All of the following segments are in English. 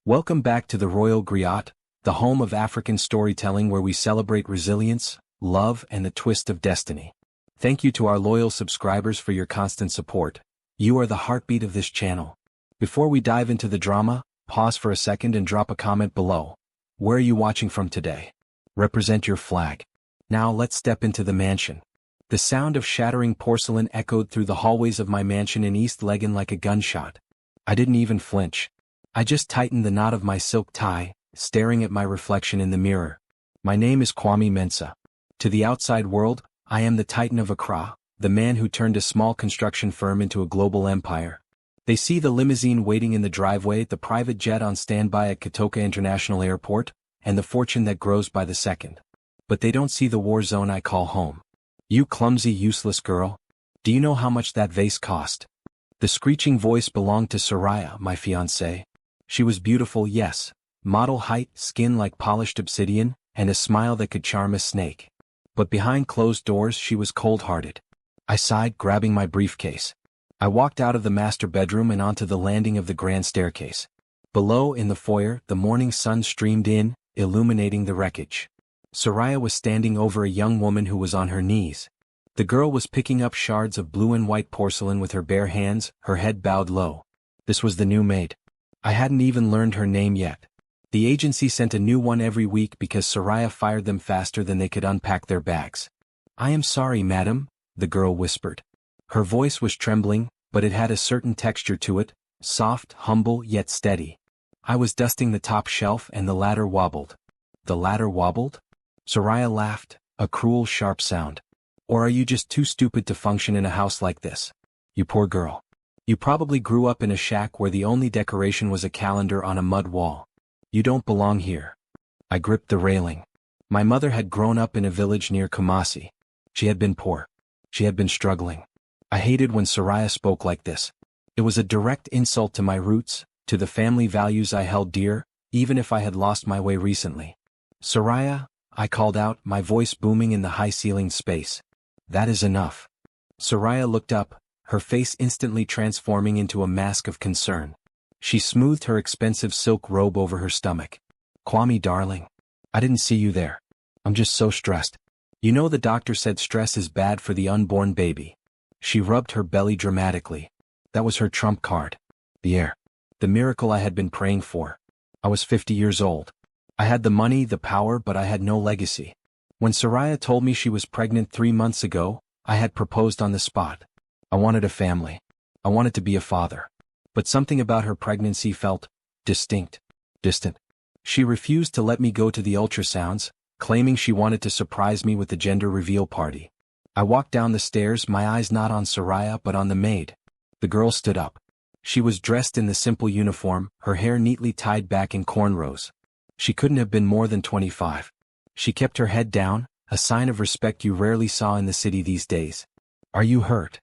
Welcome back to the Royal Griot, the home of African storytelling where we celebrate resilience, love, and the twist of destiny. Thank you to our loyal subscribers for your constant support. You are the heartbeat of this channel. Before we dive into the drama, pause for a second and drop a comment below. Where are you watching from today? Represent your flag. Now let's step into the mansion. The sound of shattering porcelain echoed through the hallways of my mansion in East Legon like a gunshot. I didn't even flinch. I just tightened the knot of my silk tie, staring at my reflection in the mirror. My name is Kwame Mensah. To the outside world, I am the Titan of Accra, the man who turned a small construction firm into a global empire. They see the limousine waiting in the driveway, the private jet on standby at Kotoka International Airport, and the fortune that grows by the second. But they don't see the war zone I call home. You clumsy, useless girl. Do you know how much that vase cost? The screeching voice belonged to Soraya, my fiancée. She was beautiful, yes, model height, skin like polished obsidian, and a smile that could charm a snake. But behind closed doors she was cold-hearted. I sighed, grabbing my briefcase. I walked out of the master bedroom and onto the landing of the grand staircase. Below, in the foyer, the morning sun streamed in, illuminating the wreckage. Soraya was standing over a young woman who was on her knees. The girl was picking up shards of blue and white porcelain with her bare hands, her head bowed low. This was the new maid. I hadn't even learned her name yet. The agency sent a new one every week because Soraya fired them faster than they could unpack their bags. "I am sorry, madam," the girl whispered. Her voice was trembling, but it had a certain texture to it, soft, humble, yet steady. I was dusting the top shelf and the ladder wobbled. The ladder wobbled? Soraya laughed, a cruel, sharp sound. "Or are you just too stupid to function in a house like this? You poor girl. You probably grew up in a shack where the only decoration was a calendar on a mud wall. You don't belong here." I gripped the railing. My mother had grown up in a village near Kumasi. She had been poor. She had been struggling. I hated when Soraya spoke like this. It was a direct insult to my roots, to the family values I held dear, even if I had lost my way recently. "Soraya," I called out, my voice booming in the high-ceilinged space. "That is enough." Soraya looked up, her face instantly transforming into a mask of concern. She smoothed her expensive silk robe over her stomach. "Kwame, darling. I didn't see you there. I'm just so stressed. You know the doctor said stress is bad for the unborn baby." She rubbed her belly dramatically. That was her trump card. The heir. The miracle I had been praying for. I was 50 years old. I had the money, the power, but I had no legacy. When Soraya told me she was pregnant 3 months ago, I had proposed on the spot. I wanted a family. I wanted to be a father. But something about her pregnancy felt distinct. Distant. She refused to let me go to the ultrasounds, claiming she wanted to surprise me with the gender reveal party. I walked down the stairs, my eyes not on Soraya but on the maid. The girl stood up. She was dressed in the simple uniform, her hair neatly tied back in cornrows. She couldn't have been more than 25. She kept her head down, a sign of respect you rarely saw in the city these days. "Are you hurt?"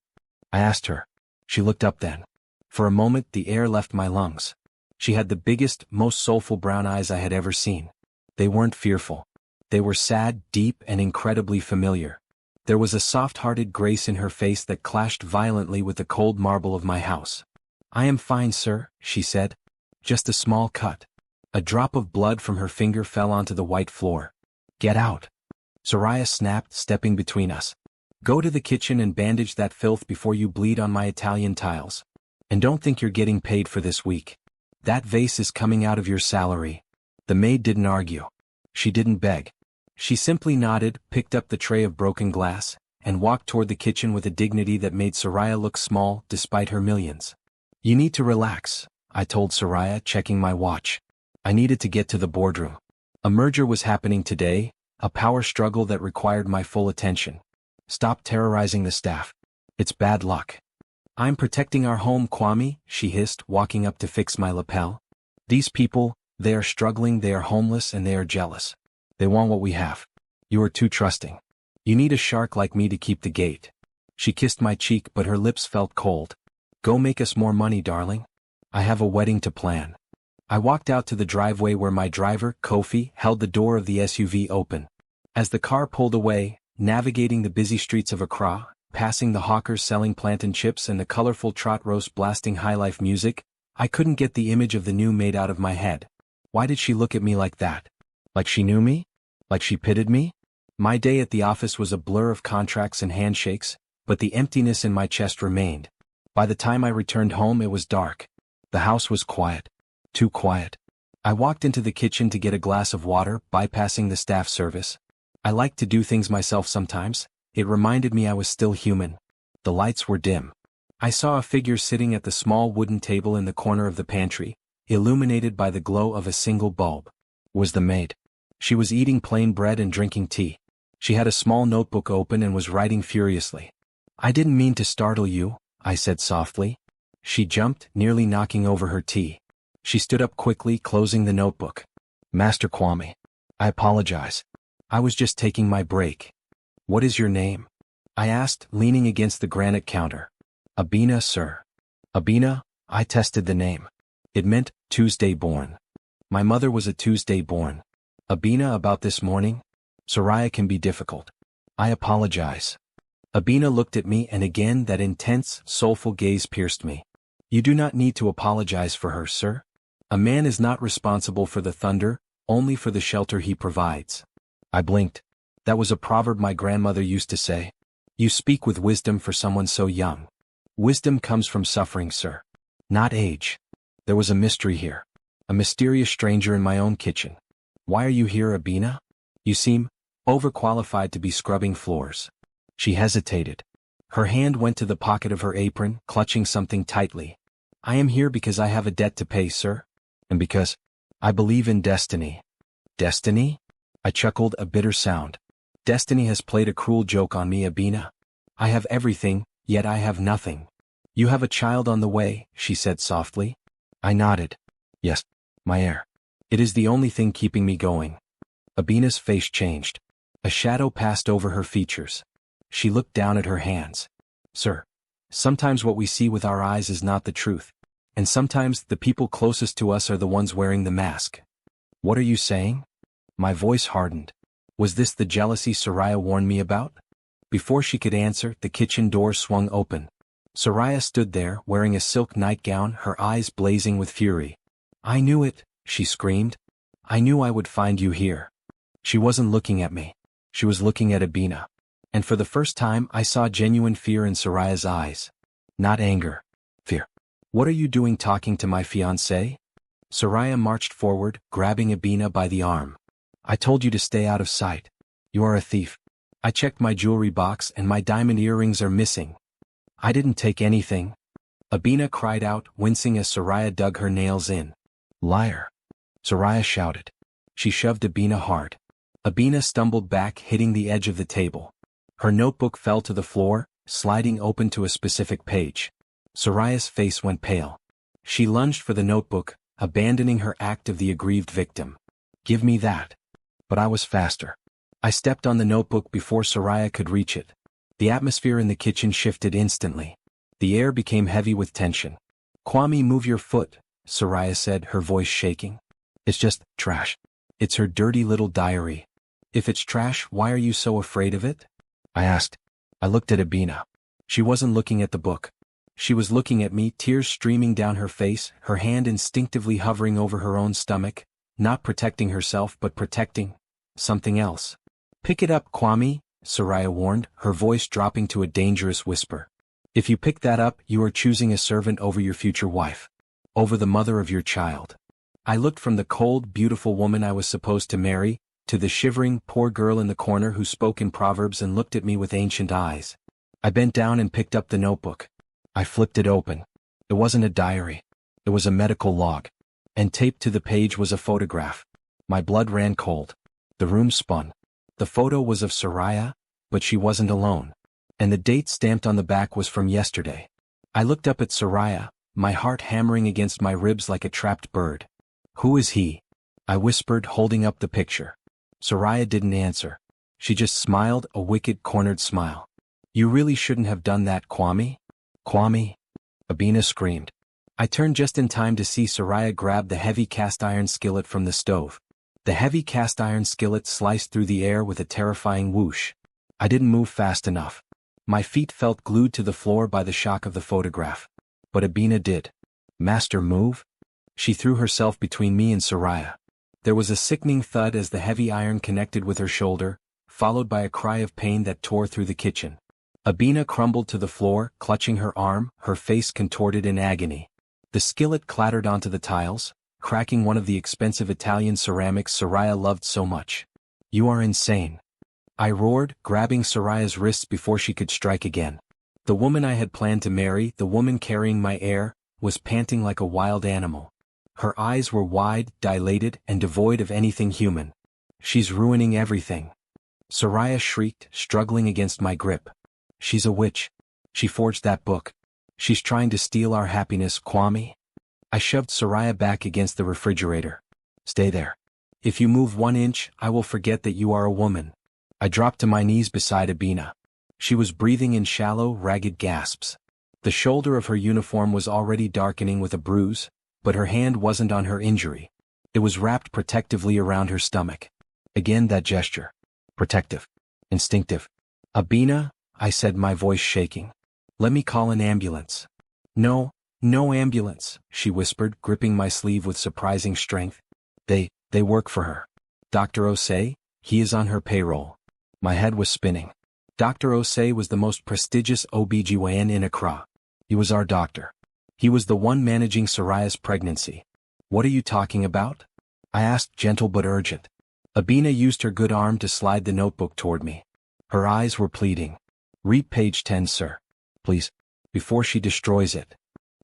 I asked her. She looked up then. For a moment the air left my lungs. She had the biggest, most soulful brown eyes I had ever seen. They weren't fearful. They were sad, deep, and incredibly familiar. There was a soft-hearted grace in her face that clashed violently with the cold marble of my house. "I am fine, sir," she said. "Just a small cut." A drop of blood from her finger fell onto the white floor. "Get out." Soraya snapped, stepping between us. "Go to the kitchen and bandage that filth before you bleed on my Italian tiles. And don't think you're getting paid for this week. That vase is coming out of your salary." The maid didn't argue. She didn't beg. She simply nodded, picked up the tray of broken glass, and walked toward the kitchen with a dignity that made Soraya look small despite her millions. "You need to relax," I told Soraya, checking my watch. I needed to get to the boardroom. A merger was happening today, a power struggle that required my full attention. "Stop terrorizing the staff. It's bad luck." "I'm protecting our home, Kwame," she hissed, walking up to fix my lapel. "These people, they are struggling, they are homeless, and they are jealous. They want what we have. You are too trusting. You need a shark like me to keep the gate." She kissed my cheek but her lips felt cold. "Go make us more money, darling. I have a wedding to plan." I walked out to the driveway where my driver, Kofi, held the door of the SUV open. As the car pulled away, navigating the busy streets of Accra, passing the hawkers selling plantain chips and the colorful trot roast blasting high-life music, I couldn't get the image of the new maid out of my head. Why did she look at me like that? Like she knew me? Like she pitied me? My day at the office was a blur of contracts and handshakes, but the emptiness in my chest remained. By the time I returned home, it was dark. The house was quiet. Too quiet. I walked into the kitchen to get a glass of water, bypassing the staff service. I like to do things myself sometimes. It reminded me I was still human. The lights were dim. I saw a figure sitting at the small wooden table in the corner of the pantry, illuminated by the glow of a single bulb. It was the maid. She was eating plain bread and drinking tea. She had a small notebook open and was writing furiously. "I didn't mean to startle you," I said softly. She jumped, nearly knocking over her tea. She stood up quickly, closing the notebook. "Master Kwame, I apologize. I was just taking my break." "What is your name?" I asked, leaning against the granite counter. "Abena, sir." "Abena?" I tested the name. It meant Tuesday born. My mother was a Tuesday born. "Abena, about this morning?" "Soraya can be difficult." "I apologize." Abena looked at me, and again that intense, soulful gaze pierced me. "You do not need to apologize for her, sir. A man is not responsible for the thunder, only for the shelter he provides." I blinked. That was a proverb my grandmother used to say. "You speak with wisdom for someone so young." "Wisdom comes from suffering, sir. Not age." There was a mystery here. A mysterious stranger in my own kitchen. "Why are you here, Abena? You seem overqualified to be scrubbing floors." She hesitated. Her hand went to the pocket of her apron, clutching something tightly. "I am here because I have a debt to pay, sir. And because I believe in destiny." "Destiny?" I chuckled, a bitter sound. "Destiny has played a cruel joke on me, Abena. I have everything, yet I have nothing." "You have a child on the way," she said softly. I nodded. "Yes, my heir. It is the only thing keeping me going." Abena's face changed. A shadow passed over her features. She looked down at her hands. "Sir, sometimes what we see with our eyes is not the truth. And sometimes the people closest to us are the ones wearing the mask." "What are you saying?" My voice hardened. Was this the jealousy Soraya warned me about? Before she could answer, the kitchen door swung open. Soraya stood there, wearing a silk nightgown, her eyes blazing with fury. "I knew it," she screamed. "I knew I would find you here." She wasn't looking at me. She was looking at Abena. And for the first time I saw genuine fear in Soraya's eyes. Not anger. Fear. "What are you doing talking to my fiancée?" Soraya marched forward, grabbing Abena by the arm. "I told you to stay out of sight. You are a thief. I checked my jewelry box and my diamond earrings are missing." "I didn't take anything." Abena cried out, wincing as Soraya dug her nails in. "Liar!" Soraya shouted. She shoved Abena hard. Abena stumbled back, hitting the edge of the table. Her notebook fell to the floor, sliding open to a specific page. Soraya's face went pale. She lunged for the notebook, abandoning her act of the aggrieved victim. "Give me that." But I was faster. I stepped on the notebook before Soraya could reach it. The atmosphere in the kitchen shifted instantly. The air became heavy with tension. "Kwame, move your foot," Soraya said, her voice shaking. "It's just trash. It's her dirty little diary." "If it's trash, why are you so afraid of it?" I asked. I looked at Abena. She wasn't looking at the book. She was looking at me, tears streaming down her face, her hand instinctively hovering over her own stomach, not protecting herself but protecting something else. "Pick it up, Kwame," Soraya warned, her voice dropping to a dangerous whisper. "If you pick that up, you are choosing a servant over your future wife. Over the mother of your child." I looked from the cold, beautiful woman I was supposed to marry, to the shivering, poor girl in the corner who spoke in proverbs and looked at me with ancient eyes. I bent down and picked up the notebook. I flipped it open. It wasn't a diary. It was a medical log. And taped to the page was a photograph. My blood ran cold. The room spun. The photo was of Soraya, but she wasn't alone. And the date stamped on the back was from yesterday. I looked up at Soraya, my heart hammering against my ribs like a trapped bird. "Who is he?" I whispered, holding up the picture. Soraya didn't answer. She just smiled, a wicked, cornered smile. "You really shouldn't have done that, Kwame." "Kwame!" Abena screamed. I turned just in time to see Soraya grab the heavy cast-iron skillet from the stove. The heavy cast-iron skillet sliced through the air with a terrifying whoosh. I didn't move fast enough. My feet felt glued to the floor by the shock of the photograph. But Abena did. "Master, move." She threw herself between me and Soraya. There was a sickening thud as the heavy iron connected with her shoulder, followed by a cry of pain that tore through the kitchen. Abena crumbled to the floor, clutching her arm, her face contorted in agony. The skillet clattered onto the tiles, cracking one of the expensive Italian ceramics Soraya loved so much. "You are insane," I roared, grabbing Soraya's wrists before she could strike again. The woman I had planned to marry, the woman carrying my heir, was panting like a wild animal. Her eyes were wide, dilated, and devoid of anything human. "She's ruining everything," Soraya shrieked, struggling against my grip. "She's a witch. She forged that book. She's trying to steal our happiness, Kwame." I shoved Soraya back against the refrigerator. "Stay there. If you move 1 inch, I will forget that you are a woman." I dropped to my knees beside Abena. She was breathing in shallow, ragged gasps. The shoulder of her uniform was already darkening with a bruise, but her hand wasn't on her injury. It was wrapped protectively around her stomach. Again that gesture. Protective. Instinctive. "Abena," I said, my voice shaking. "Let me call an ambulance." "No, no ambulance," she whispered, gripping my sleeve with surprising strength. They work for her. Dr. Osei, he is on her payroll." My head was spinning. Dr. Osei was the most prestigious OBGYN in Accra. He was our doctor. He was the one managing Soraya's pregnancy. "What are you talking about?" I asked, gentle but urgent. Abena used her good arm to slide the notebook toward me. Her eyes were pleading. "Read page 10, sir. Please. Before she destroys it."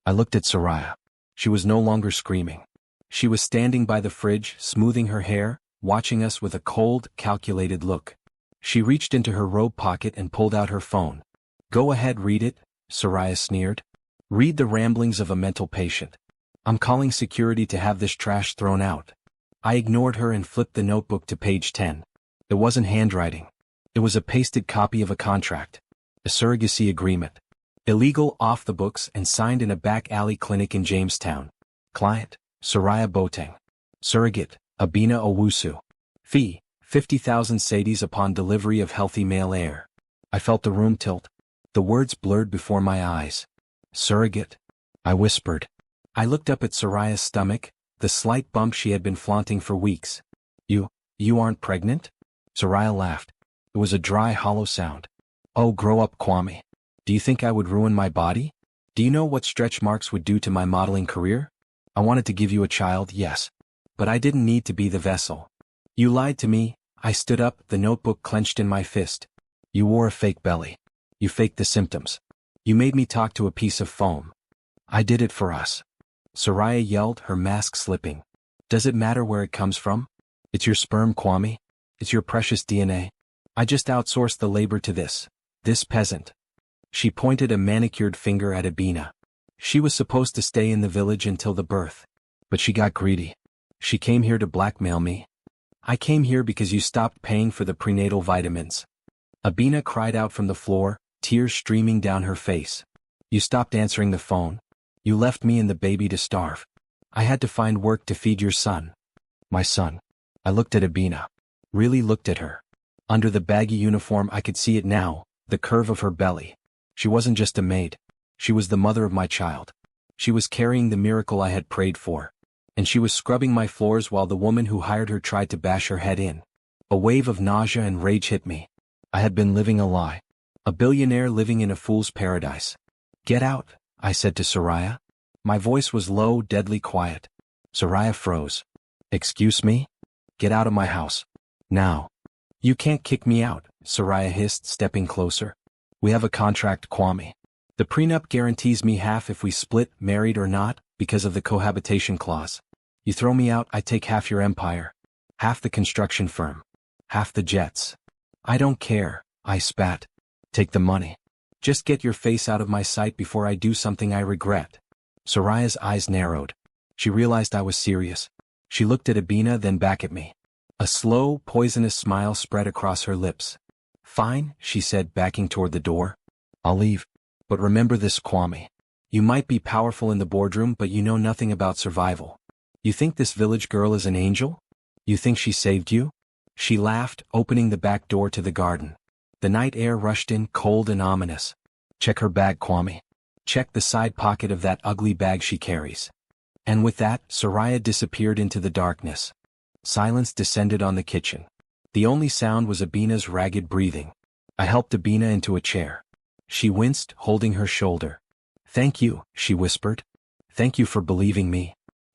I looked at Soraya. She was no longer screaming. She was standing by the fridge, smoothing her hair, watching us with a cold, calculated look. She reached into her robe pocket and pulled out her phone. "Go ahead, read it," Soraya sneered. "Read the ramblings of a mental patient. I'm calling security to have this trash thrown out." I ignored her and flipped the notebook to page 10. It wasn't handwriting. It was a pasted copy of a contract. A surrogacy agreement. Illegal, off the books, and signed in a back alley clinic in Jamestown. Client, Soraya Boateng. Surrogate, Abena Owusu. Fee, 50,000 cedis upon delivery of healthy male heir. I felt the room tilt. The words blurred before my eyes. "Surrogate?" I whispered. I looked up at Soraya's stomach, the slight bump she had been flaunting for weeks. You aren't pregnant?" Soraya laughed. It was a dry, hollow sound. "Oh, grow up, Kwame. Do you think I would ruin my body? Do you know what stretch marks would do to my modeling career? I wanted to give you a child, yes. But I didn't need to be the vessel. You lied to me." I stood up, the notebook clenched in my fist. "You wore a fake belly. You faked the symptoms. You made me talk to a piece of foam. I did it for us." Soraya yelled, her mask slipping. "Does it matter where it comes from? It's your sperm, Kwame. It's your precious DNA. I just outsourced the labor to this peasant." She pointed a manicured finger at Abena. "She was supposed to stay in the village until the birth. But she got greedy. She came here to blackmail me. I came here because you stopped paying for the prenatal vitamins." Abena cried out from the floor, tears streaming down her face. "You stopped answering the phone. You left me and the baby to starve. I had to find work to feed your son." "My son." I looked at Abena. Really looked at her. Under the baggy uniform I could see it now, the curve of her belly. She wasn't just a maid. She was the mother of my child. She was carrying the miracle I had prayed for. And she was scrubbing my floors while the woman who hired her tried to bash her head in. A wave of nausea and rage hit me. I had been living a lie. A billionaire living in a fool's paradise. "Get out," I said to Soraya. My voice was low, deadly quiet. Soraya froze. "Excuse me? Get out of my house. Now." "You can't kick me out," Soraya hissed, stepping closer. "We have a contract, Kwame. The prenup guarantees me half if we split, married or not, because of the cohabitation clause. You throw me out, I take half your empire. Half the construction firm. Half the jets. I don't care," I spat. "Take the money. Just get your face out of my sight before I do something I regret." Soraya's eyes narrowed. She realized I was serious. She looked at Abena, then back at me. A slow, poisonous smile spread across her lips. "Fine," she said, backing toward the door. "I'll leave. But remember this, Kwame. You might be powerful in the boardroom, but you know nothing about survival. You think this village girl is an angel? You think she saved you?" She laughed, opening the back door to the garden. The night air rushed in, cold and ominous. "Check her bag, Kwame. Check the side pocket of that ugly bag she carries." And with that, Soraya disappeared into the darkness. Silence descended on the kitchen. The only sound was Abena's ragged breathing. I helped Abena into a chair. She winced, holding her shoulder. "Thank you," she whispered. "Thank you for believing me."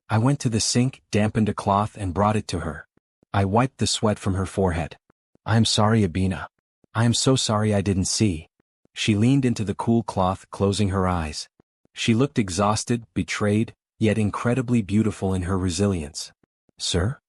I went to the sink, dampened a cloth and brought it to her. I wiped the sweat from her forehead. "I am sorry, Abena. I am so sorry I didn't see." She leaned into the cool cloth, closing her eyes. She looked exhausted, betrayed, yet incredibly beautiful in her resilience. "Sir?"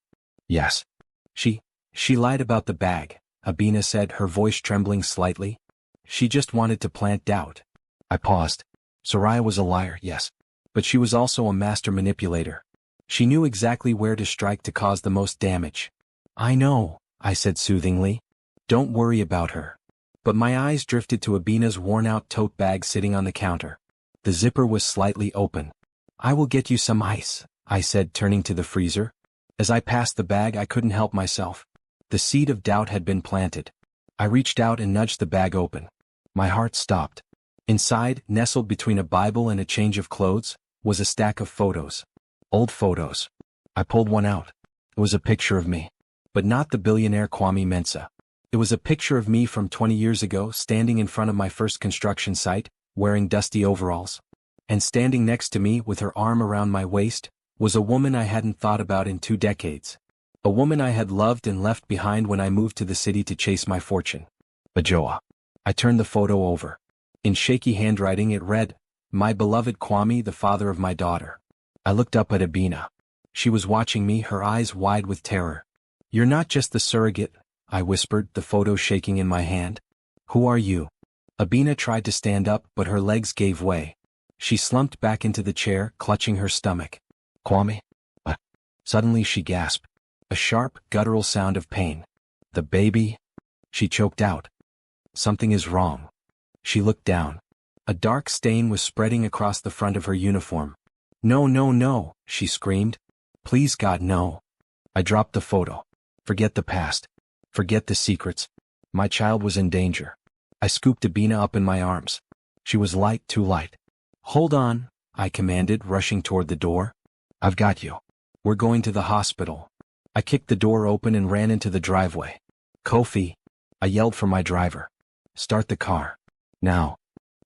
"Yes." She lied about the bag," Abena said, her voice trembling slightly. "She just wanted to plant doubt." I paused. Soraya was a liar, yes. But she was also a master manipulator. She knew exactly where to strike to cause the most damage. "I know," I said soothingly. "Don't worry about her." But my eyes drifted to Abena's worn-out tote bag sitting on the counter. The zipper was slightly open. "I will get you some ice," I said, turning to the freezer. As I passed the bag, I couldn't help myself. The seed of doubt had been planted. I reached out and nudged the bag open. My heart stopped. Inside, nestled between a Bible and a change of clothes, was a stack of photos. Old photos. I pulled one out. It was a picture of me. But not the billionaire Kwame Mensah. It was a picture of me from 20 years ago, standing in front of my first construction site, wearing dusty overalls. And standing next to me, with her arm around my waist, was a woman I hadn't thought about in 2 decades. A woman I had loved and left behind when I moved to the city to chase my fortune. Ajoa. I turned the photo over. In shaky handwriting it read, "My beloved Kwame, the father of my daughter." I looked up at Abena. She was watching me, her eyes wide with terror. "You're not just the surrogate," I whispered, the photo shaking in my hand. "Who are you?" Abena tried to stand up, but her legs gave way. She slumped back into the chair, clutching her stomach. "Kwame?" Suddenly she gasped. A sharp, guttural sound of pain. "The baby?" she choked out. "Something is wrong." She looked down. A dark stain was spreading across the front of her uniform. "No, no, no," she screamed. "Please God, no." I dropped the photo. Forget the past. Forget the secrets. My child was in danger. I scooped Abena up in my arms. She was light, too light. "Hold on," I commanded, rushing toward the door. "I've got you. We're going to the hospital." I kicked the door open and ran into the driveway. "Kofi," I yelled for my driver. "Start the car. Now."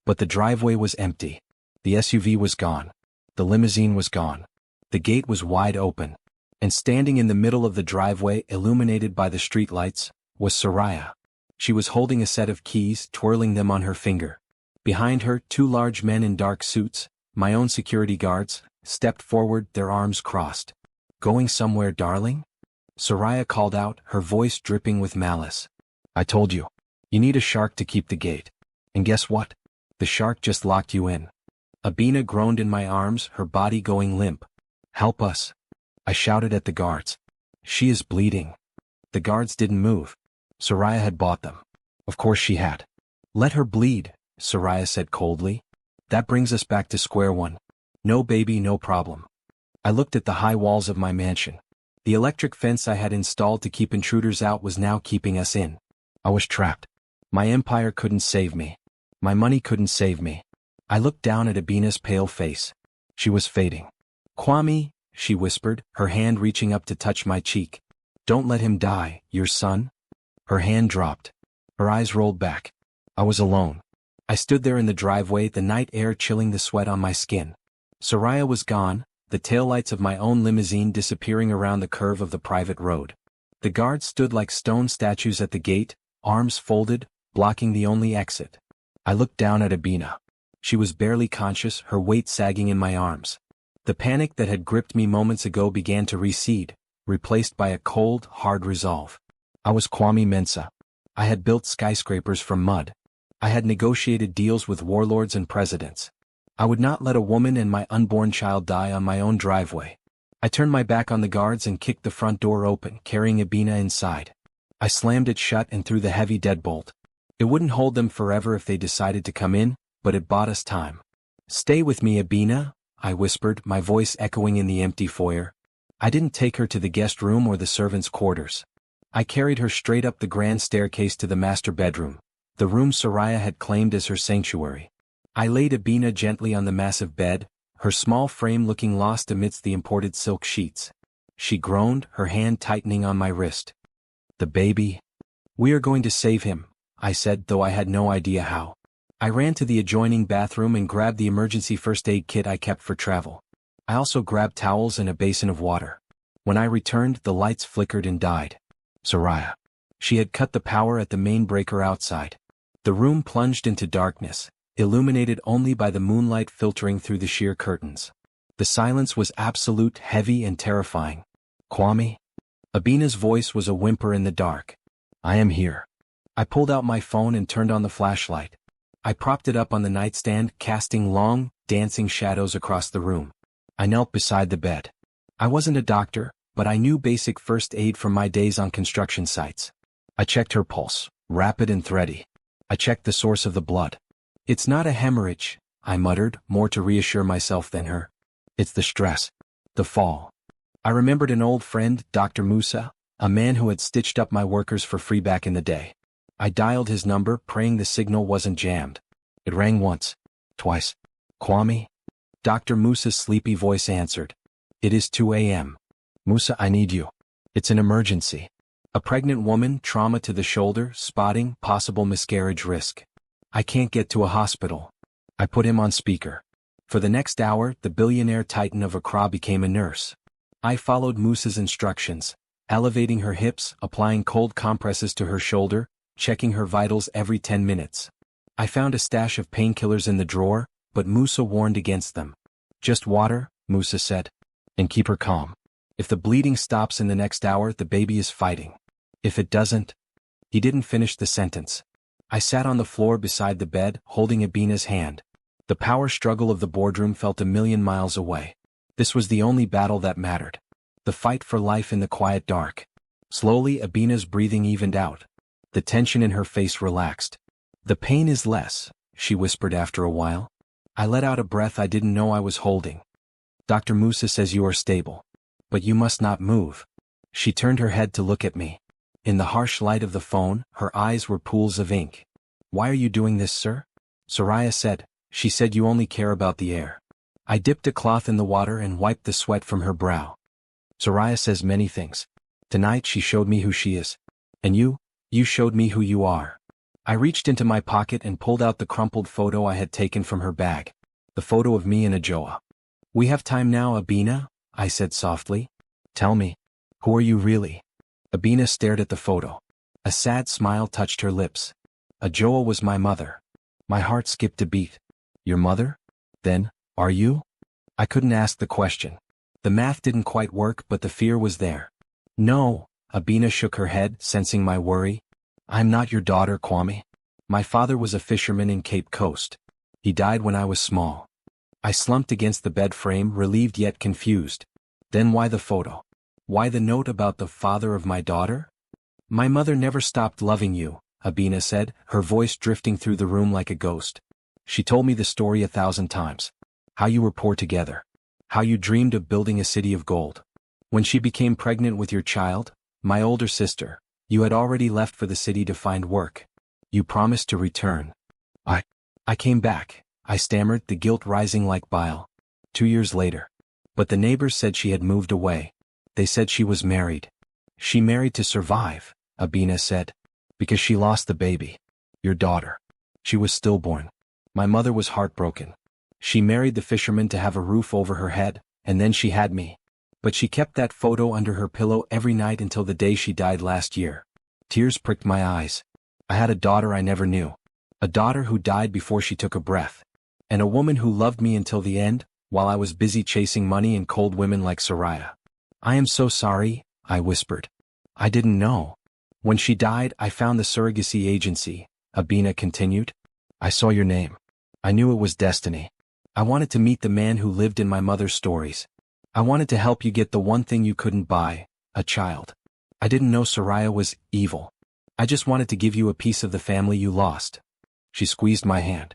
But the driveway was empty. The SUV was gone. The limousine was gone. The gate was wide open. And standing in the middle of the driveway, illuminated by the streetlights, was Soraya. She was holding a set of keys, twirling them on her finger. Behind her, 2 large men in dark suits, my own security guards, stepped forward, their arms crossed. "Going somewhere, darling?" Soraya called out, her voice dripping with malice. "I told you. You need a shark to keep the gate. And guess what? The shark just locked you in." Abena groaned in my arms, her body going limp. "Help us," I shouted at the guards. "She is bleeding." The guards didn't move. Soraya had bought them. Of course she had. "Let her bleed," Soraya said coldly. "That brings us back to square one. No baby, no problem." I looked at the high walls of my mansion. The electric fence I had installed to keep intruders out was now keeping us in. I was trapped. My empire couldn't save me. My money couldn't save me. I looked down at Abena's pale face. She was fading. "Kwame," she whispered, her hand reaching up to touch my cheek. "Don't let him die, your son." Her hand dropped. Her eyes rolled back. I was alone. I stood there in the driveway, the night air chilling the sweat on my skin. Soraya was gone, the taillights of my own limousine disappearing around the curve of the private road. The guards stood like stone statues at the gate, arms folded, blocking the only exit. I looked down at Abena. She was barely conscious, her weight sagging in my arms. The panic that had gripped me moments ago began to recede, replaced by a cold, hard resolve. I was Kwame Mensah. I had built skyscrapers from mud. I had negotiated deals with warlords and presidents. I would not let a woman and my unborn child die on my own driveway. I turned my back on the guards and kicked the front door open, carrying Abena inside. I slammed it shut and threw the heavy deadbolt. It wouldn't hold them forever if they decided to come in, but it bought us time. "Stay with me, Abena," I whispered, my voice echoing in the empty foyer. I didn't take her to the guest room or the servants' quarters. I carried her straight up the grand staircase to the master bedroom, the room Soraya had claimed as her sanctuary. I laid Abena gently on the massive bed, her small frame looking lost amidst the imported silk sheets. she groaned, her hand tightening on my wrist. The baby? We are going to save him, I said, though I had no idea how. I ran to the adjoining bathroom and grabbed the emergency first aid kit I kept for travel. I also grabbed towels and a basin of water. When I returned, the lights flickered and died. Soraya. She had cut the power at the main breaker outside. The room plunged into darkness, illuminated only by the moonlight filtering through the sheer curtains. The silence was absolute, heavy and terrifying. Kwame? Abena's voice was a whimper in the dark. I am here. I pulled out my phone and turned on the flashlight. I propped it up on the nightstand, casting long, dancing shadows across the room. I knelt beside the bed. I wasn't a doctor, but I knew basic first aid from my days on construction sites. I checked her pulse, rapid and thready. I checked the source of the blood. It's not a hemorrhage, I muttered, more to reassure myself than her. It's the stress. The fall. I remembered an old friend, Dr. Mensah, a man who had stitched up my workers for free back in the day. I dialed his number, praying the signal wasn't jammed. It rang once. Twice. Kwame? Dr. Mensah's sleepy voice answered. It is 2 a.m. Mensah, I need you. It's an emergency. A pregnant woman, trauma to the shoulder, spotting, possible miscarriage risk. I can't get to a hospital. I put him on speaker. For the next hour, the billionaire titan of Accra became a nurse. I followed Mensah's instructions, elevating her hips, applying cold compresses to her shoulder, checking her vitals every 10 minutes. I found a stash of painkillers in the drawer, but Mensah warned against them. Just water, Mensah said. And keep her calm. If the bleeding stops in the next hour, the baby is fighting. If it doesn't... He didn't finish the sentence. I sat on the floor beside the bed, holding Abena's hand. The power struggle of the boardroom felt a million miles away. This was the only battle that mattered. The fight for life in the quiet dark. Slowly, Abena's breathing evened out. The tension in her face relaxed. The pain is less, she whispered after a while. I let out a breath I didn't know I was holding. Dr. Mensah says you are stable. But you must not move. She turned her head to look at me. In the harsh light of the phone, her eyes were pools of ink. Why are you doing this, sir? Soraya said. She said you only care about the heir. I dipped a cloth in the water and wiped the sweat from her brow. Soraya says many things. Tonight she showed me who she is. And you showed me who you are. I reached into my pocket and pulled out the crumpled photo I had taken from her bag. The photo of me and Ajoa. We have time now, Abena, I said softly. Tell me, who are you really? Abena stared at the photo. A sad smile touched her lips. Ajoa was my mother. My heart skipped a beat. Your mother? Then, are you? I couldn't ask the question. The math didn't quite work, but the fear was there. No, Abena shook her head, sensing my worry. I'm not your daughter, Kwame. My father was a fisherman in Cape Coast. He died when I was small. I slumped against the bed frame, relieved yet confused. Then why the photo? Why the note about the father of my daughter? My mother never stopped loving you, Abena said, her voice drifting through the room like a ghost. She told me the story 1,000 times. How you were poor together. How you dreamed of building a city of gold. When she became pregnant with your child, my older sister, you had already left for the city to find work. You promised to return. I came back, I stammered, the guilt rising like bile. 2 years later. But the neighbors said she had moved away. They said she was married. She married to survive, Abena said. Because she lost the baby. Your daughter. She was stillborn. My mother was heartbroken. She married the fisherman to have a roof over her head, and then she had me. But she kept that photo under her pillow every night until the day she died last year. Tears pricked my eyes. I had a daughter I never knew. A daughter who died before she took a breath. And a woman who loved me until the end, while I was busy chasing money and cold women like Soraya. I am so sorry, I whispered. I didn't know. When she died, I found the surrogacy agency, Abena continued. I saw your name. I knew it was destiny. I wanted to meet the man who lived in my mother's stories. I wanted to help you get the one thing you couldn't buy, a child. I didn't know Soraya was evil. I just wanted to give you a piece of the family you lost. She squeezed my hand.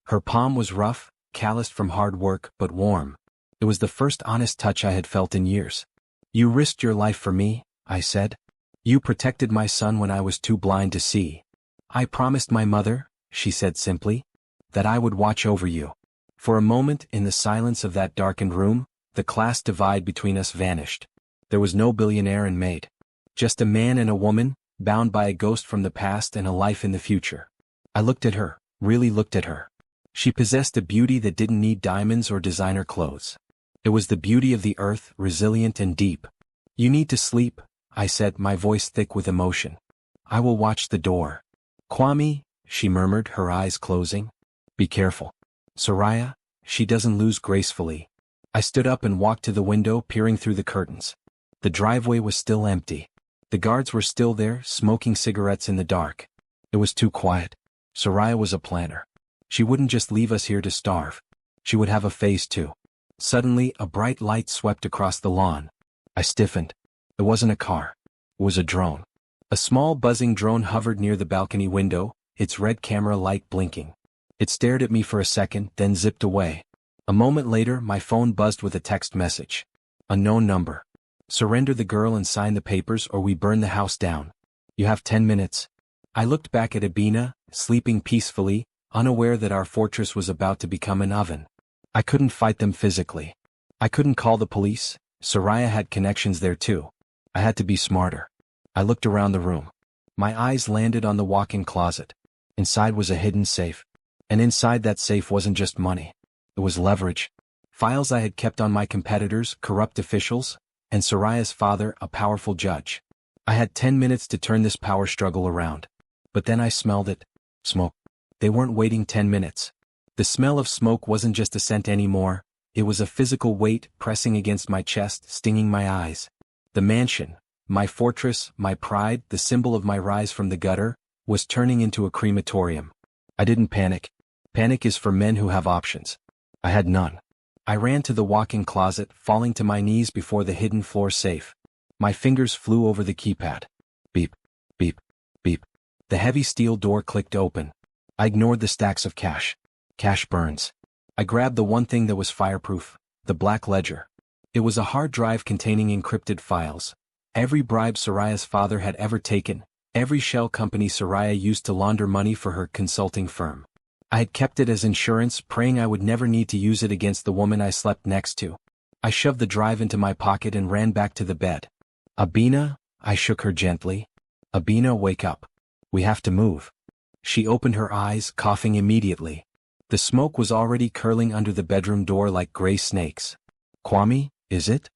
Her palm was rough, calloused from hard work, but warm. It was the first honest touch I had felt in years. You risked your life for me, I said. You protected my son when I was too blind to see. I promised my mother, she said simply, that I would watch over you. For a moment, in the silence of that darkened room, the class divide between us vanished. There was no billionaire and Maid. Just a man and a woman, bound by a ghost from the past and a life in the future. I looked at her, really looked at her. She possessed a beauty that didn't need diamonds or designer clothes. It was the beauty of the earth, resilient and deep. "You need to sleep," I said, my voice thick with emotion. "I will watch the door." "Kwame," she murmured, her eyes closing. "Be careful. Soraya, she doesn't lose gracefully." I stood up and walked to the window, peering through the curtains. The driveway was still empty. The guards were still there, smoking cigarettes in the dark. It was too quiet. Soraya was a planner. She wouldn't just leave us here to starve. She would have a phase too. Suddenly, a bright light swept across the lawn. I stiffened. It wasn't a car. It was a drone. A small buzzing drone hovered near the balcony window, its red camera light blinking. It stared at me for a second, then zipped away. A moment later, my phone buzzed with a text message. Unknown number. "Surrender the girl and sign the papers or we burn the house down. You have 10 minutes. I looked back at Abena, sleeping peacefully, unaware that our fortress was about to become an oven. I couldn't fight them physically. I couldn't call the police. Soraya had connections there too. I had to be smarter. I looked around the room. My eyes landed on the walk-in closet. Inside was a hidden safe. And inside that safe wasn't just money. It was leverage. Files I had kept on my competitors, corrupt officials, and Soraya's father, a powerful judge. I had 10 minutes to turn this power struggle around. But then I smelled it. Smoke. They weren't waiting 10 minutes. The smell of smoke wasn't just a scent anymore. It was a physical weight pressing against my chest, stinging my eyes. The mansion, my fortress, my pride, the symbol of my rise from the gutter, was turning into a crematorium. I didn't panic. Panic is for men who have options. I had none. I ran to the walk-in closet, falling to my knees before the hidden floor safe. My fingers flew over the keypad. Beep, beep, beep. The heavy steel door clicked open. I ignored the stacks of cash. Cash burns. I grabbed the one thing that was fireproof, the black ledger. It was a hard drive containing encrypted files. Every bribe Soraya's father had ever taken, every shell company Soraya used to launder money for her consulting firm. I had kept it as insurance, praying I would never need to use it against the woman I slept next to. I shoved the drive into my pocket and ran back to the bed. "Abena," I shook her gently. "Abena, wake up. We have to move." She opened her eyes, coughing immediately. The smoke was already curling under the bedroom door like gray snakes. "Kwame, is it?"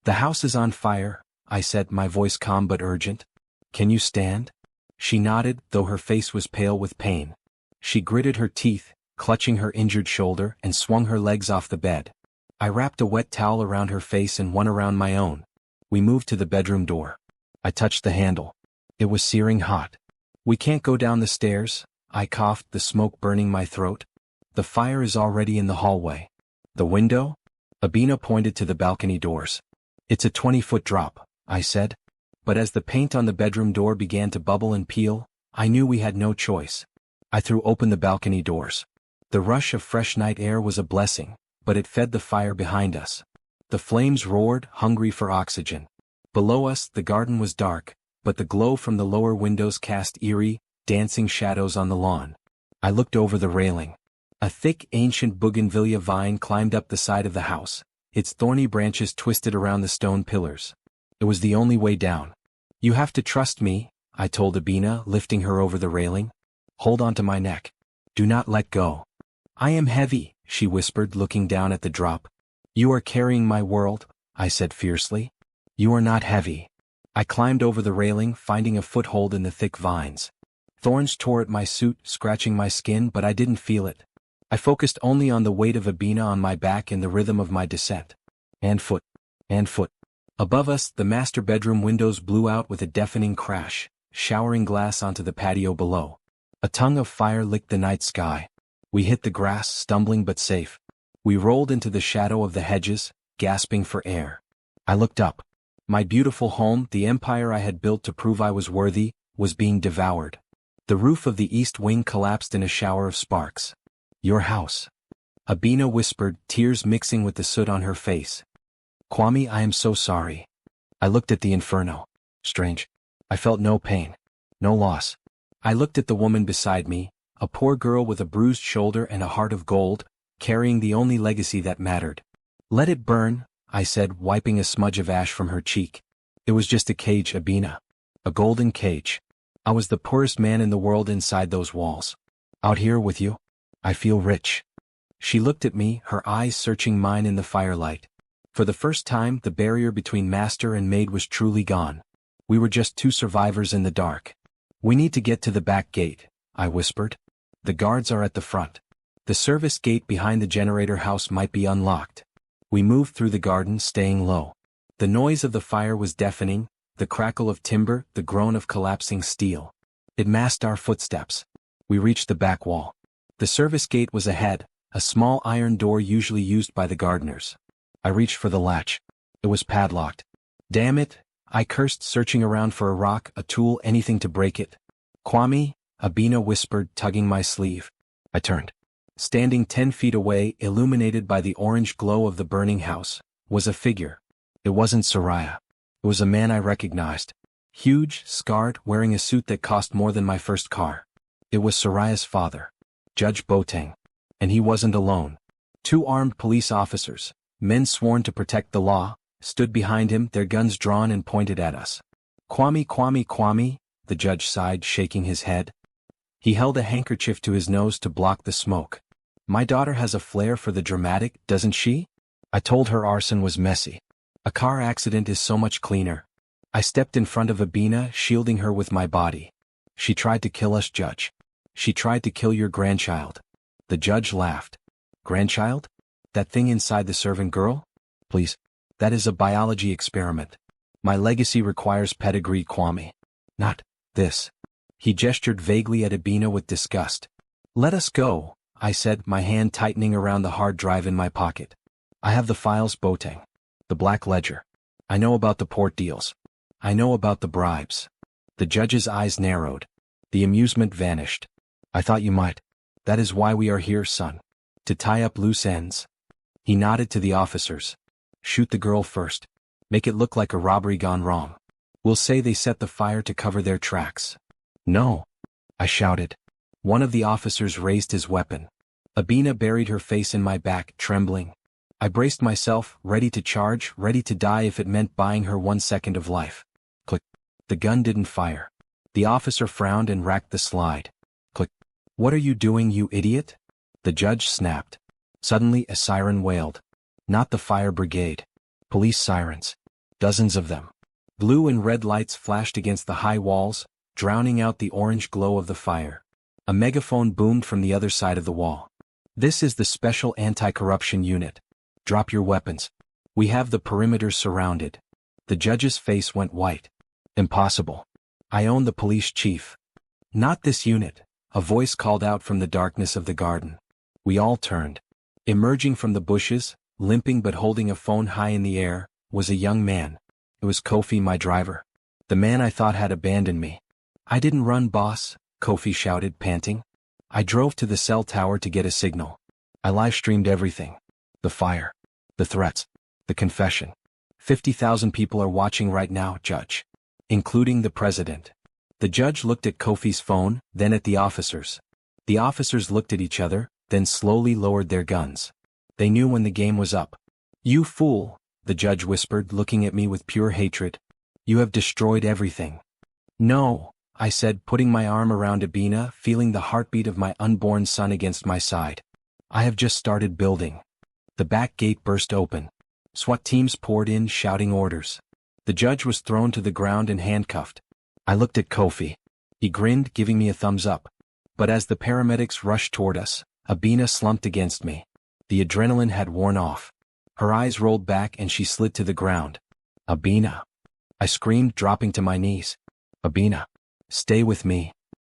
"The house is on fire," I said, my voice calm but urgent. "Can you stand?" She nodded, though her face was pale with pain. She gritted her teeth, clutching her injured shoulder, and swung her legs off the bed. I wrapped a wet towel around her face and one around my own. We moved to the bedroom door. I touched the handle. It was searing hot. "We can't go down the stairs," I coughed, the smoke burning my throat. "The fire is already in the hallway." "The window?" Abena pointed to the balcony doors. "It's a 20-foot drop," I said. But as the paint on the bedroom door began to bubble and peel, I knew we had no choice. I threw open the balcony doors. The rush of fresh night air was a blessing, but it fed the fire behind us. The flames roared, hungry for oxygen. Below us, the garden was dark, but the glow from the lower windows cast eerie, dancing shadows on the lawn. I looked over the railing. A thick, ancient bougainvillea vine climbed up the side of the house, its thorny branches twisted around the stone pillars. It was the only way down. "You have to trust me," I told Abena, lifting her over the railing. "Hold on to my neck. Do not let go." "I am heavy," she whispered, looking down at the drop. "You are carrying my world," I said fiercely. "You are not heavy." I climbed over the railing, finding a foothold in the thick vines. Thorns tore at my suit, scratching my skin, but I didn't feel it. I focused only on the weight of Abena on my back and the rhythm of my descent. And foot. And foot. Above us, the master bedroom windows blew out with a deafening crash, showering glass onto the patio below. A tongue of fire licked the night sky. We hit the grass, stumbling but safe. We rolled into the shadow of the hedges, gasping for air. I looked up. My beautiful home, the empire I had built to prove I was worthy, was being devoured. The roof of the east wing collapsed in a shower of sparks. "Your house," Abena whispered, tears mixing with the soot on her face. "Kwame, I am so sorry." I looked at the inferno. Strange. I felt no pain. No loss. I looked at the woman beside me, a poor girl with a bruised shoulder and a heart of gold, carrying the only legacy that mattered. "Let it burn," I said, wiping a smudge of ash from her cheek. It was just a cage, Abena. A golden cage. I was the poorest man in the world inside those walls. Out here with you, I feel rich. She looked at me, her eyes searching mine in the firelight. For the first time, the barrier between master and maid was truly gone. We were just two survivors in the dark. We need to get to the back gate, I whispered. The guards are at the front. The service gate behind the generator house might be unlocked. We moved through the garden, staying low. The noise of the fire was deafening, the crackle of timber, the groan of collapsing steel. It masked our footsteps. We reached the back wall. The service gate was ahead, a small iron door usually used by the gardeners. I reached for the latch. It was padlocked. Damn it, I cursed, searching around for a rock, a tool, anything to break it. Kwame, Abena whispered, tugging my sleeve. I turned. Standing 10 feet away, illuminated by the orange glow of the burning house, was a figure. It wasn't Soraya. It was a man I recognized. Huge, scarred, wearing a suit that cost more than my first car. It was Soraya's father, Judge Boateng. And he wasn't alone. 2 armed police officers, men sworn to protect the law, stood behind him, their guns drawn and pointed at us. Kwame, the judge sighed, shaking his head. He held a handkerchief to his nose to block the smoke. My daughter has a flair for the dramatic, doesn't she? I told her arson was messy. A car accident is so much cleaner. I stepped in front of Abena, shielding her with my body. She tried to kill us, Judge. She tried to kill your grandchild. The judge laughed. Grandchild? That thing inside the servant girl? Please. That is a biology experiment. My legacy requires pedigree, Kwame. Not this. He gestured vaguely at Abena with disgust. Let us go, I said, my hand tightening around the hard drive in my pocket. I have the files, Boateng. The black ledger. I know about the port deals. I know about the bribes. The judge's eyes narrowed. The amusement vanished. I thought you might. That is why we are here, son. To tie up loose ends. He nodded to the officers. Shoot the girl first. Make it look like a robbery gone wrong. We'll say they set the fire to cover their tracks. No, I shouted. One of the officers raised his weapon. Abena buried her face in my back, trembling. I braced myself, ready to charge, ready to die if it meant buying her 1 second of life. Click. The gun didn't fire. The officer frowned and racked the slide. Click. What are you doing, you idiot? The judge snapped. Suddenly a siren wailed. Not the fire brigade. Police sirens. Dozens of them. Blue and red lights flashed against the high walls, drowning out the orange glow of the fire. A megaphone boomed from the other side of the wall. This is the Special Anti-Corruption Unit. Drop your weapons. We have the perimeter surrounded. The judge's face went white. Impossible. I own the police chief. Not this unit, a voice called out from the darkness of the garden. We all turned. Emerging from the bushes, limping but holding a phone high in the air, was a young man. It was Kofi, my driver. The man I thought had abandoned me. I didn't run, boss, Kofi shouted, panting. I drove to the cell tower to get a signal. I live-streamed everything. The fire. The threats. The confession. 50,000 people are watching right now, Judge. Including the president. The judge looked at Kofi's phone, then at the officers. The officers looked at each other, then slowly lowered their guns. They knew when the game was up. You fool, the judge whispered, looking at me with pure hatred. You have destroyed everything. No, I said, putting my arm around Abena, feeling the heartbeat of my unborn son against my side. I have just started building. The back gate burst open. SWAT teams poured in, shouting orders. The judge was thrown to the ground and handcuffed. I looked at Kofi. He grinned, giving me a thumbs up. But as the paramedics rushed toward us, Abena slumped against me. The adrenaline had worn off. Her eyes rolled back and she slid to the ground. Abena. I screamed, dropping to my knees. Abena. Stay with me.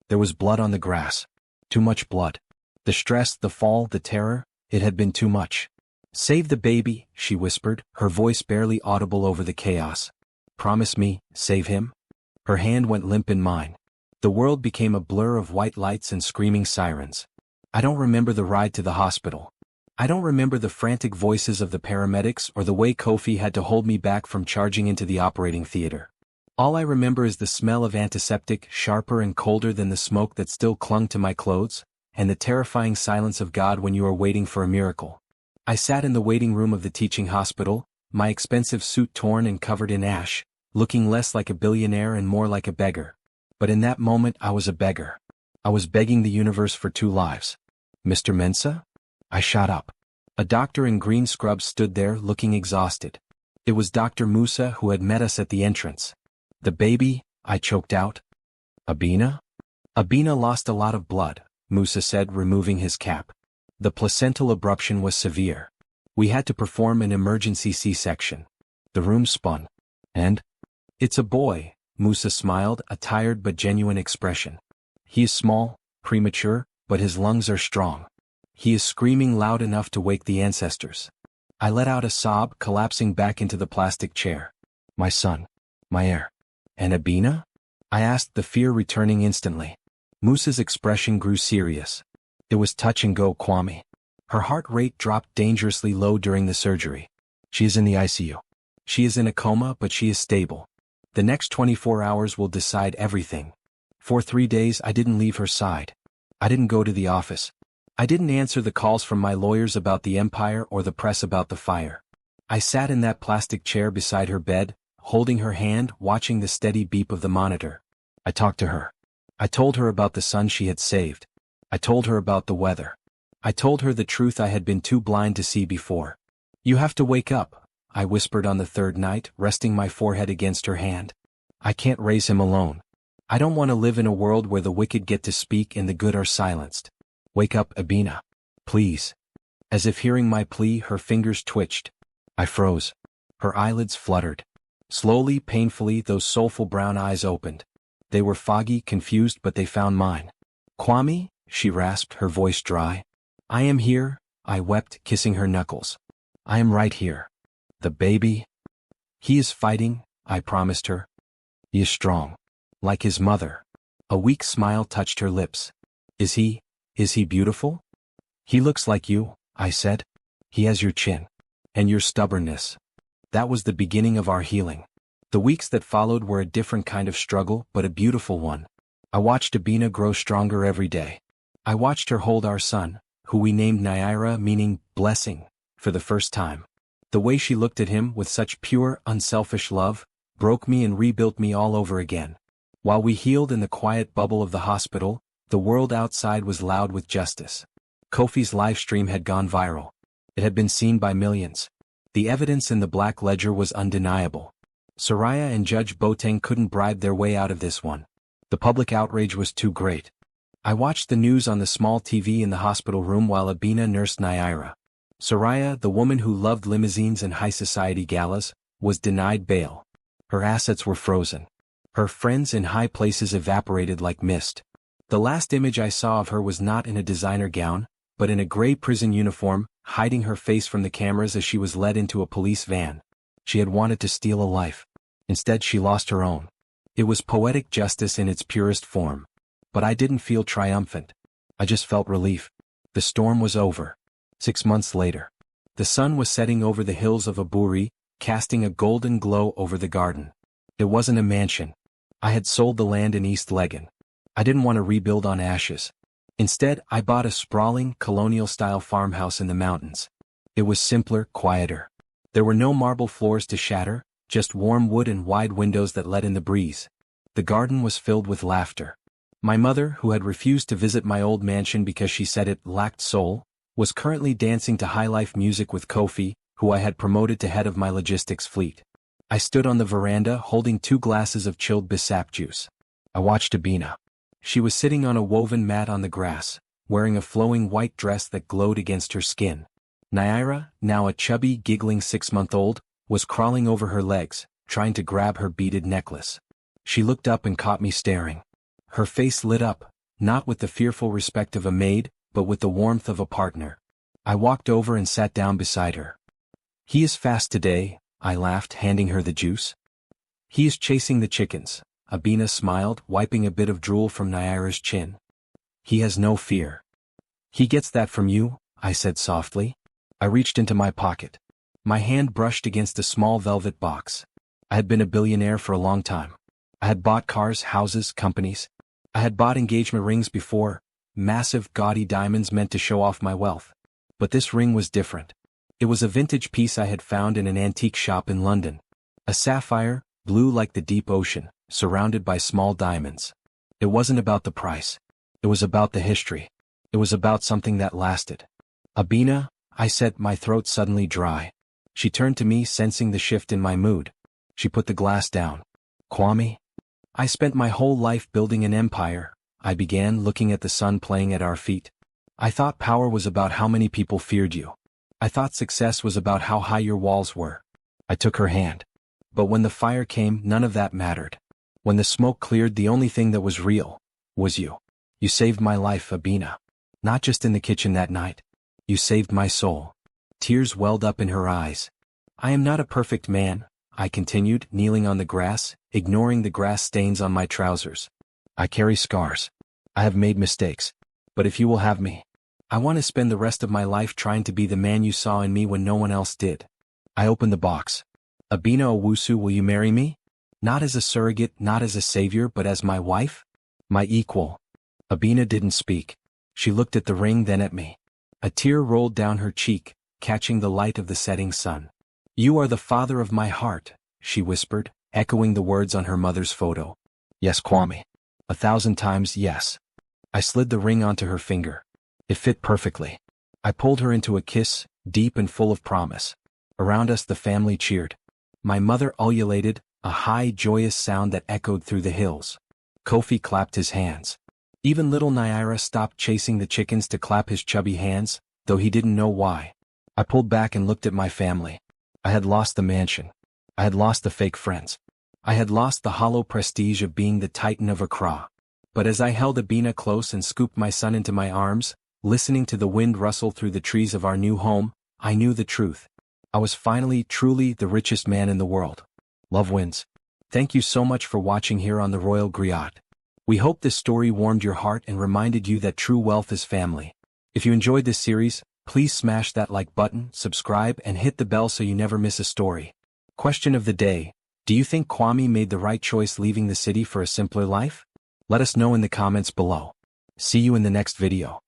There was blood on the grass. Too much blood. The stress, the fall, the terror, it had been too much. Save the baby, she whispered, her voice barely audible over the chaos. Promise me, save him? Her hand went limp in mine. The world became a blur of white lights and screaming sirens. I don't remember the ride to the hospital. I don't remember the frantic voices of the paramedics or the way Kofi had to hold me back from charging into the operating theater. All I remember is the smell of antiseptic, sharper and colder than the smoke that still clung to my clothes, and the terrifying silence of God when you are waiting for a miracle. I sat in the waiting room of the teaching hospital, my expensive suit torn and covered in ash, looking less like a billionaire and more like a beggar. But in that moment I was a beggar. I was begging the universe for 2 lives. Mr. Mensah? I shot up. A doctor in green scrubs stood there looking exhausted. It was Dr. Musa who had met us at the entrance. The baby, I choked out. Abena? Abena lost a lot of blood, Musa said, removing his cap. The placental abruption was severe. We had to perform an emergency C-section. The room spun. And? It's a boy, Musa smiled, a tired but genuine expression. He is small, premature, but his lungs are strong. He is screaming loud enough to wake the ancestors. I let out a sob, collapsing back into the plastic chair. My son. My heir. And Abena? I asked, the fear returning instantly. Musa's expression grew serious. It was touch and go, Kwame. Her heart rate dropped dangerously low during the surgery. She is in the ICU. She is in a coma, but she is stable. The next 24 hours will decide everything. For 3 days I didn't leave her side. I didn't go to the office. I didn't answer the calls from my lawyers about the empire or the press about the fire. I sat in that plastic chair beside her bed, holding her hand, watching the steady beep of the monitor. I talked to her. I told her about the son she had saved. I told her about the weather. I told her the truth I had been too blind to see before. You have to wake up, I whispered on the 3rd night, resting my forehead against her hand. I can't raise him alone. I don't want to live in a world where the wicked get to speak and the good are silenced. Wake up, Abena. Please. As if hearing my plea, her fingers twitched. I froze. Her eyelids fluttered. Slowly, painfully, those soulful brown eyes opened. They were foggy, confused, but they found mine. Kwame, she rasped, her voice dry. I am here, I wept, kissing her knuckles. I am right here. The baby? He is fighting, I promised her. He is strong. Like his mother. A weak smile touched her lips. Is he beautiful? He looks like you, I said. He has your chin. And your stubbornness. That was the beginning of our healing. The weeks that followed were a different kind of struggle, but a beautiful one. I watched Abena grow stronger every day. I watched her hold our son, who we named Naira, meaning blessing, for the first time. The way she looked at him with such pure, unselfish love, broke me and rebuilt me all over again. While we healed in the quiet bubble of the hospital, the world outside was loud with justice. Kofi's live stream had gone viral. It had been seen by millions. The evidence in the Black Ledger was undeniable. Soraya and Judge Boateng couldn't bribe their way out of this one. The public outrage was too great. I watched the news on the small TV in the hospital room while Abena nursed Naira. Soraya, the woman who loved limousines and high society galas, was denied bail. Her assets were frozen. Her friends in high places evaporated like mist. The last image I saw of her was not in a designer gown, but in a gray prison uniform, hiding her face from the cameras as she was led into a police van. She had wanted to steal a life. Instead she lost her own. It was poetic justice in its purest form. But I didn't feel triumphant. I just felt relief. The storm was over. 6 months later. The sun was setting over the hills of Aburi, casting a golden glow over the garden. It wasn't a mansion. I had sold the land in East Legon. I didn't want to rebuild on ashes. Instead, I bought a sprawling, colonial-style farmhouse in the mountains. It was simpler, quieter. There were no marble floors to shatter, just warm wood and wide windows that let in the breeze. The garden was filled with laughter. My mother, who had refused to visit my old mansion because she said it lacked soul, was currently dancing to high-life music with Kofi, who I had promoted to head of my logistics fleet. I stood on the veranda holding 2 glasses of chilled bisap juice. I watched Abena. She was sitting on a woven mat on the grass, wearing a flowing white dress that glowed against her skin. Naira, now a chubby, giggling 6-month-old, was crawling over her legs, trying to grab her beaded necklace. She looked up and caught me staring. Her face lit up, not with the fearful respect of a maid, but with the warmth of a partner. I walked over and sat down beside her. He is fast today, I laughed, handing her the juice. He is chasing the chickens, Abena smiled, wiping a bit of drool from Naira's chin. He has no fear. He gets that from you, I said softly. I reached into my pocket. My hand brushed against a small velvet box. I had been a billionaire for a long time. I had bought cars, houses, companies. I had bought engagement rings before, massive, gaudy diamonds meant to show off my wealth. But this ring was different. It was a vintage piece I had found in an antique shop in London. A sapphire, blue like the deep ocean, surrounded by small diamonds. It wasn't about the price. It was about the history. It was about something that lasted. Abena, I said, my throat suddenly dry. She turned to me, sensing the shift in my mood. She put the glass down. Kwame? I spent my whole life building an empire, I began, looking at the sun playing at our feet. I thought power was about how many people feared you. I thought success was about how high your walls were. I took her hand. But when the fire came, none of that mattered. When the smoke cleared, the only thing that was real was you. You saved my life, Abena. Not just in the kitchen that night. You saved my soul. Tears welled up in her eyes. I am not a perfect man, I continued, kneeling on the grass, ignoring the grass stains on my trousers. I carry scars. I have made mistakes. But if you will have me, I want to spend the rest of my life trying to be the man you saw in me when no one else did. I opened the box. Abena Owusu, will you marry me? Not as a surrogate, not as a savior, but as my wife? My equal. Abena didn't speak. She looked at the ring, then at me. A tear rolled down her cheek, catching the light of the setting sun. You are the father of my heart, she whispered, echoing the words on her mother's photo. Yes, Kwame. 1,000 times yes. I slid the ring onto her finger. It fit perfectly. I pulled her into a kiss, deep and full of promise. Around us the family cheered. My mother ululated, a high, joyous sound that echoed through the hills. Kofi clapped his hands. Even little Naira stopped chasing the chickens to clap his chubby hands, though he didn't know why. I pulled back and looked at my family. I had lost the mansion. I had lost the fake friends. I had lost the hollow prestige of being the Titan of Accra. But as I held Abena close and scooped my son into my arms, listening to the wind rustle through the trees of our new home, I knew the truth. I was finally, truly, the richest man in the world. Love wins. Thank you so much for watching here on the Royal Griot. We hope this story warmed your heart and reminded you that true wealth is family. If you enjoyed this series, please smash that like button, subscribe, and hit the bell so you never miss a story. Question of the day: do you think Kwame made the right choice leaving the city for a simpler life? Let us know in the comments below. See you in the next video.